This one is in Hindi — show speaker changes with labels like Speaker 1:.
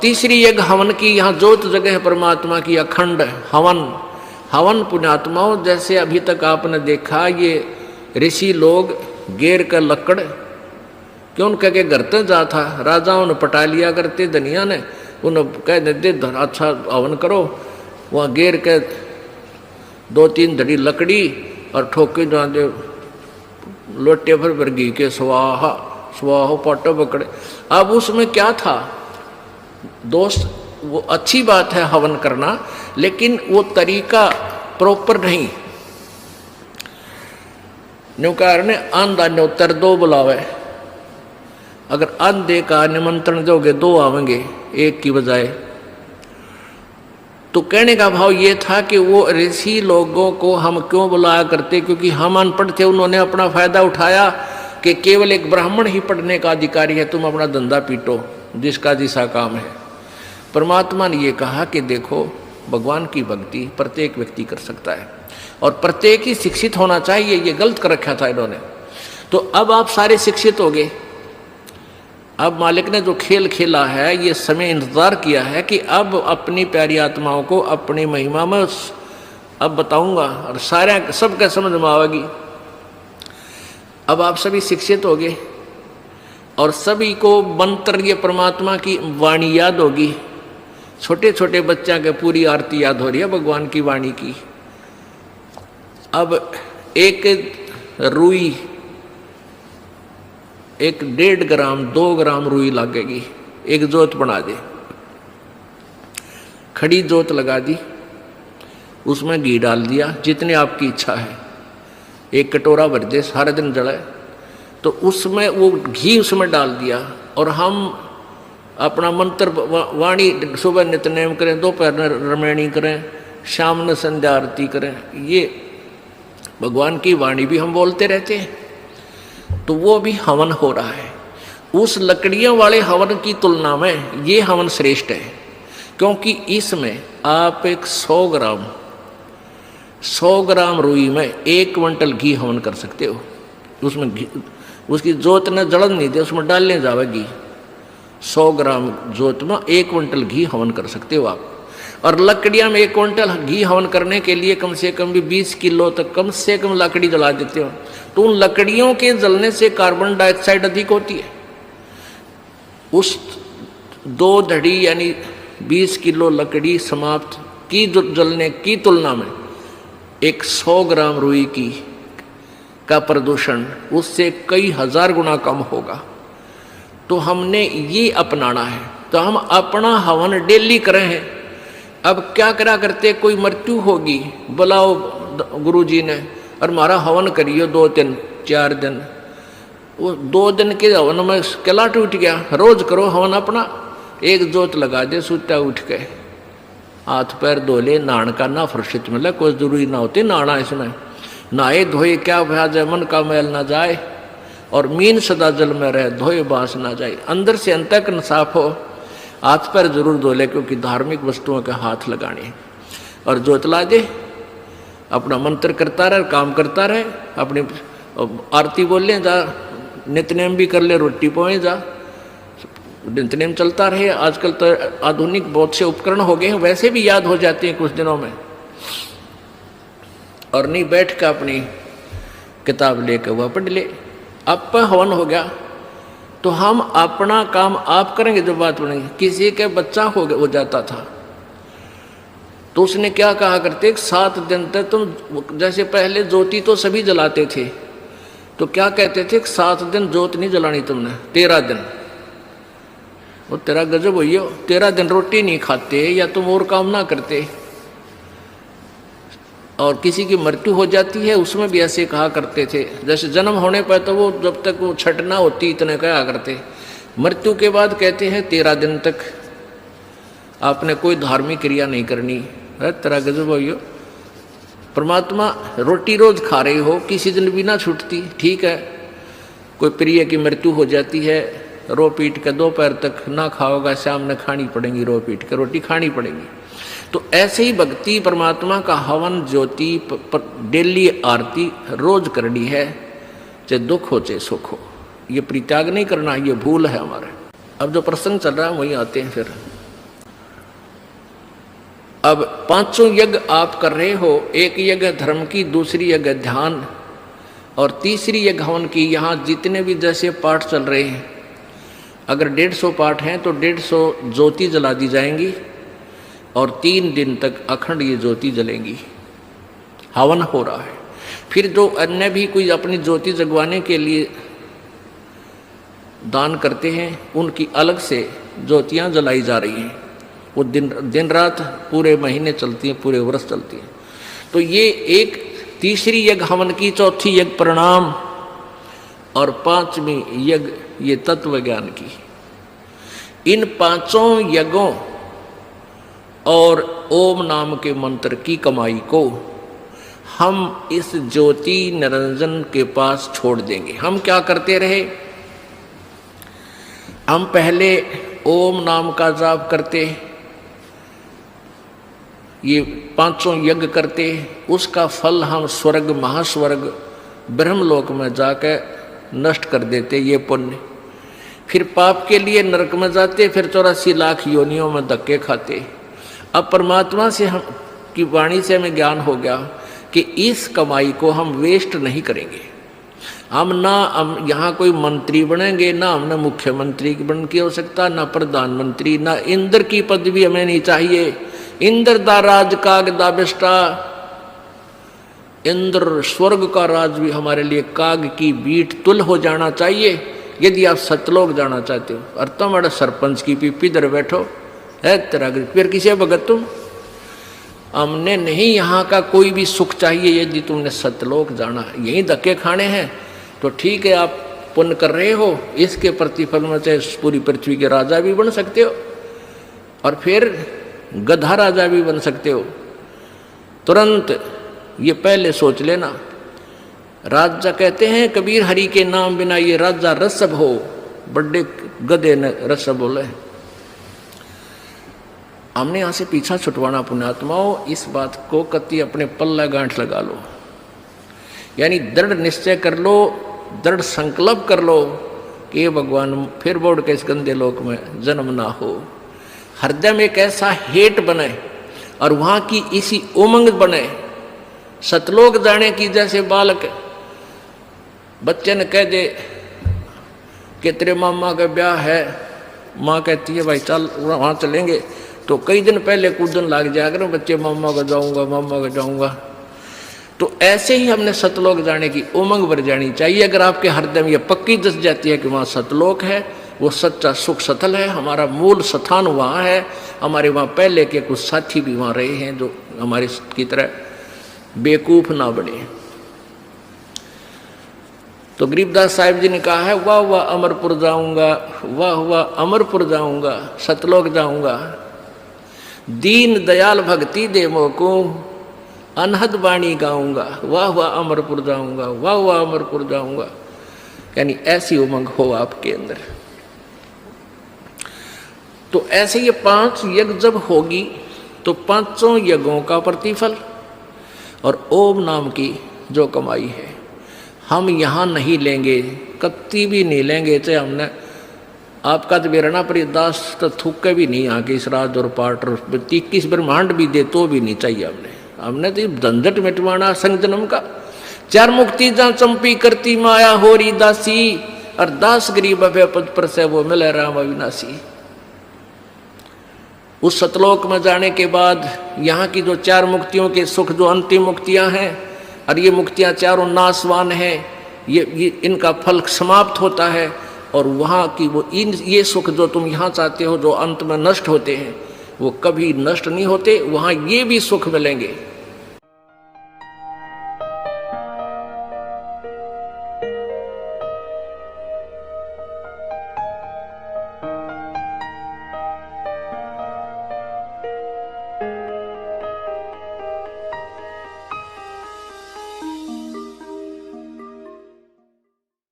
Speaker 1: तीसरी एक हवन की, यहाँ जोत जगह है परमात्मा की, अखंड हवन। हवन पुण्यात्माओं, जैसे अभी तक आपने देखा ये ऋषि लोग गेर का लकड़ क्यों कह के घर तक जा था, राजाओं ने पटा लिया करते, धनिया ने उन्हें कह देते अच्छा हवन करो, वहाँ गेर के 2-3 धड़ी लकड़ी और ठोके जहाँ दे लोटे भर घी के स्वाहा स्वाहो पाटो पकड़े। अब उसमें क्या था दोस्त, वो अच्छी बात है हवन करना, लेकिन वो तरीका प्रॉपर नहीं। न्यूकार ने आंधा न्योतर 2 बुलावे, अगर आंधे का निमंत्रण दोगे 2 आवेंगे 1 की बजाय। तो कहने का भाव ये था कि वो ऋषि लोगों को हम क्यों बुलाया करते, क्योंकि हम अनपढ़ थे, उन्होंने अपना फायदा उठाया कि केवल एक ब्राह्मण ही पढ़ने का अधिकारी है, तुम अपना धंधा पीटो, जिसका जिसा काम है। परमात्मा ने ये कहा कि देखो भगवान की भक्ति प्रत्येक व्यक्ति कर सकता है और प्रत्येक ही शिक्षित होना चाहिए, ये गलत कर रखा था इन्होंने। तो अब आप सारे शिक्षित हो गए। अब मालिक ने जो खेल खेला है, ये समय इंतजार किया है कि अब अपनी प्यारी आत्माओं को अपनी महिमा में अब बताऊंगा और सारे सबका समझ में आएगी। अब आप सभी शिक्षित हो गए और सभी को मंत्र ये परमात्मा की वाणी याद होगी। छोटे छोटे बच्चा के पूरी आरती याद हो रही है भगवान की वाणी की। अब एक रुई, 1.5 ग्राम 2 ग्राम रुई लगेगी, एक जोत बना दे, खड़ी जोत लगा दी, उसमें घी डाल दिया जितनी आपकी इच्छा है, 1 कटोरा भर दे, सारा दिन जलाए। तो उसमें वो घी उसमें डाल दिया और हम अपना मंत्र वाणी सुबह नित्यनेम करें, दोपहर में रमैणी करें, शाम में संध्या आरती करें, ये भगवान की वाणी भी हम बोलते रहते हैं। तो वो भी हवन हो रहा है। उस लकड़ियों वाले हवन की तुलना में ये हवन श्रेष्ठ है, क्योंकि इसमें आप एक 100 ग्राम रुई में 1 क्विंटल घी हवन कर सकते हो। उसमें घी, उसकी जोत न जलन नहीं दे, उसमें डालने जाएगी। 100 ग्राम जोत में 1 क्विंटल घी हवन कर सकते हो आप। और लकड़ियाँ में 1 क्विंटल घी हवन करने के लिए कम से कम भी 20 किलो तक कम से कम लकड़ी जला देते हो। तो उन लकड़ियों के जलने से कार्बन डाइऑक्साइड अधिक होती है। उस 2 धड़ी यानी 20 किलो लकड़ी समाप्त की जलने की तुलना में 100 ग्राम रुई की का प्रदूषण उससे कई हजार गुना कम होगा। तो हमने ये अपनाना है। तो हम अपना हवन डेली करें हैं। अब क्या करा करते, कोई मृत्यु होगी, बुलाओ गुरुजी ने और हमारा हवन करियो 2 दिन 4 दिन। वो 2 दिन के हवन में किला टूट गया। रोज करो हवन अपना, एक जोत लगा दे, सुता उठ के हाथ पैर धो ले, नहान का ना फुर्सत मिले, कोई जरूरी ना होती नहाना। इसमें नहाए धोए क्या भ्याज है, मन का मैल ना जाए और मीन सदा जल में रहे, धोए बांस ना जाए। अंदर से अंत तक साफ हो, हाथ पैर जरूर धो ले, क्योंकि धार्मिक वस्तुओं के हाथ लगाने। और जोत ला दे, अपना मंत्र करता रहे, काम करता रहे, अपनी आरती बोल ले, जा नित्यनेम भी कर ले, रोटी पोए जा, नित्यनेम चलता रहे। आजकल तो आधुनिक बहुत से उपकरण हो गए हैं, वैसे भी याद हो जाते हैं कुछ दिनों में। और नहीं बैठ कर अपनी किताब लेकर वह पढ़ ले। अब पर हवन हो गया तो हम अपना काम आप करेंगे, जो बात बनेगी। किसी के बच्चा हो जाता था तो उसने क्या कहा करते, 7 दिन तक तुम, जैसे पहले ज्योति तो सभी जलाते थे, तो क्या कहते थे, 7 दिन ज्योत नहीं जलानी तुमने, 13 दिन। वो तेरा गजब हुई हो, 13 दिन रोटी नहीं खाते या तुम और काम ना करते। और किसी की मृत्यु हो जाती है उसमें भी ऐसे कहा करते थे। जैसे जन्म होने पर तो वो जब तक वो छठ ना होती इतने कहा करते, मृत्यु के बाद कहते हैं 13 दिन तक आपने कोई धार्मिक क्रिया नहीं करनी। है तेरा गजब हो। परमात्मा रोटी रोज खा रहे हो, किसी दिन भी ना छूटती, ठीक है। कोई प्रिय की मृत्यु हो जाती है, रो पीट के दोपहर तक ना खाओगा, शाम में खानी पड़ेगी, रो पीट के रोटी खानी पड़ेगी। तो ऐसे ही भक्ति परमात्मा का हवन ज्योति डेली आरती रोज करनी है, चाहे दुख हो चाहे सुख हो। ये परित्याग नहीं करना, ये भूल है हमारे। अब जो प्रसंग चल रहा है वहीं आते हैं फिर। अब पांचों यज्ञ आप कर रहे हो, एक यज्ञ धर्म की, दूसरी यज्ञ ध्यान और तीसरी यज्ञ हवन की। यहाँ जितने भी जैसे पाठ चल रहे हैं, अगर 150 पाठ हैं तो 150 ज्योति जला दी जाएंगी और 3 दिन तक अखंड ये ज्योति जलेंगी। हवन हो रहा है। फिर जो अन्य भी कोई अपनी ज्योति जगवाने के लिए दान करते हैं, उनकी अलग से ज्योतियाँ जलाई जा रही हैं। वो दिन रात पूरे महीने चलती हैं, पूरे वर्ष चलती हैं। तो ये एक तीसरी यज्ञ हवन की, चौथी यज्ञ प्रणाम और पांचवी यज्ञ ये तत्व ज्ञान की। इन पांचों यज्ञों और ओम नाम के मंत्र की कमाई को हम इस ज्योति निरंजन के पास छोड़ देंगे। हम क्या करते रहे, हम पहले ओम नाम का जाप करते, ये पांचों यज्ञ करते, उसका फल हम स्वर्ग, महास्वर्ग, ब्रह्मलोक में जाकर नष्ट कर देते ये पुण्य। फिर पाप के लिए नरक में जाते, फिर 84 लाख योनियों में धक्के खाते। अब परमात्मा से हम की वाणी से हमें ज्ञान हो गया कि इस कमाई को हम वेस्ट नहीं करेंगे। हम यहाँ कोई मंत्री बनेंगे, ना हमने मुख्यमंत्री बन की आवश्यकता, ना प्रधानमंत्री, ना इंद्र की पदवी हमें नहीं चाहिए। इंद्र दा राज काग दा बिष्टा, इंद्र स्वर्ग का राज भी हमारे लिए काग की बीट तुल हो जाना चाहिए। यदि आप सतलोक जाना चाहते हो और तुम्हारे सरपंच की पीपी इधर बैठो है तेरा, फिर किसे भगत तुम? हमने नहीं यहाँ का कोई भी सुख चाहिए। यदि तुमने सतलोक जाना, यहीं धक्के खाने हैं तो ठीक है, आप पुण्य कर रहे हो, इसके प्रतिफल में चाहे पूरी पृथ्वी के राजा भी बन सकते हो और फिर गधा राजा भी बन सकते हो। तुरंत ये पहले सोच लेना। राजा कहते हैं कबीर, हरि के नाम बिना ये राजा रसब हो। बड़े गधे ने रसब बोले। हमने यहाँ से पीछा छुटवाना पुण्यात्माओं, इस बात को कति अपने पल्ला गांठ लगा लो। यानी दृढ़ निश्चय कर लो, दृढ़ संकल्प कर लो कि ये भगवान फिर बोर्ड के इस गंदे लोक में जन्म ना हो। हृदय में एक ऐसा हेट बने और वहाँ की इसी उमंग बने, सतलोक जाने की। जैसे बालक बच्चे ने कह दे कि तेरे मामा का ब्याह है, माँ कहती है भाई चल वहाँ चलेंगे, तो कई दिन पहले कूदन लग जाया करो बच्चे, मामा का जाऊँगा, मामा का जाऊँगा। तो ऐसे ही हमने सतलोक जाने की उमंग भर जानी चाहिए। अगर आपके हृदय में ये पक्की दस जाती है कि वहाँ सतलोक है, वो सच्चा सुख सतल है, हमारा मूल स्थान वहाँ है, हमारे वहाँ पहले के कुछ साथी भी वहाँ रहे हैं जो हमारे की तरह बेवकूफ ना बने। तो गरीबदास साहिब जी ने कहा है, वाह वाह अमरपुर जाऊंगा, वाह वाह अमरपुर जाऊंगा, सतलोक जाऊंगा। दीन दयाल भक्ति दे मोको, अनहद वाणी गाऊंगा, वाह वाह अमरपुर जाऊंगा, वाह वाह अमरपुर जाऊंगा। यानी ऐसी उमंग हो आपके अंदर। तो ऐसे ये 5 यज्ञ जब होगी तो पांचों यज्ञों का प्रतिफल और ओम नाम की जो कमाई है हम यहाँ नहीं लेंगे, कत्ती भी नहीं लेंगे। चाहे हमने आपका तो बेरना पर दास तो थूके भी नहीं आके इस राज और पाठ 21 ब्रह्मांड भी दे तो भी नहीं चाहिए। हमने तो झंझट मिटवाना संग जन्म का। 4 मुक्ति जहाँ चंपी करती माया होरी दासी, और दास गरीब अभय पद पर से वो मिले राम अविनाशी। उस सतलोक में जाने के बाद यहाँ की जो 4 मुक्तियों के सुख, जो अंतिम मुक्तियाँ हैं, और ये मुक्तियाँ चारों नाशवान हैं, ये इनका फल समाप्त होता है। और वहाँ की वो ये सुख जो तुम यहाँ चाहते हो, जो अंत में नष्ट होते हैं, वो कभी नष्ट नहीं होते। वहाँ ये भी सुख मिलेंगे।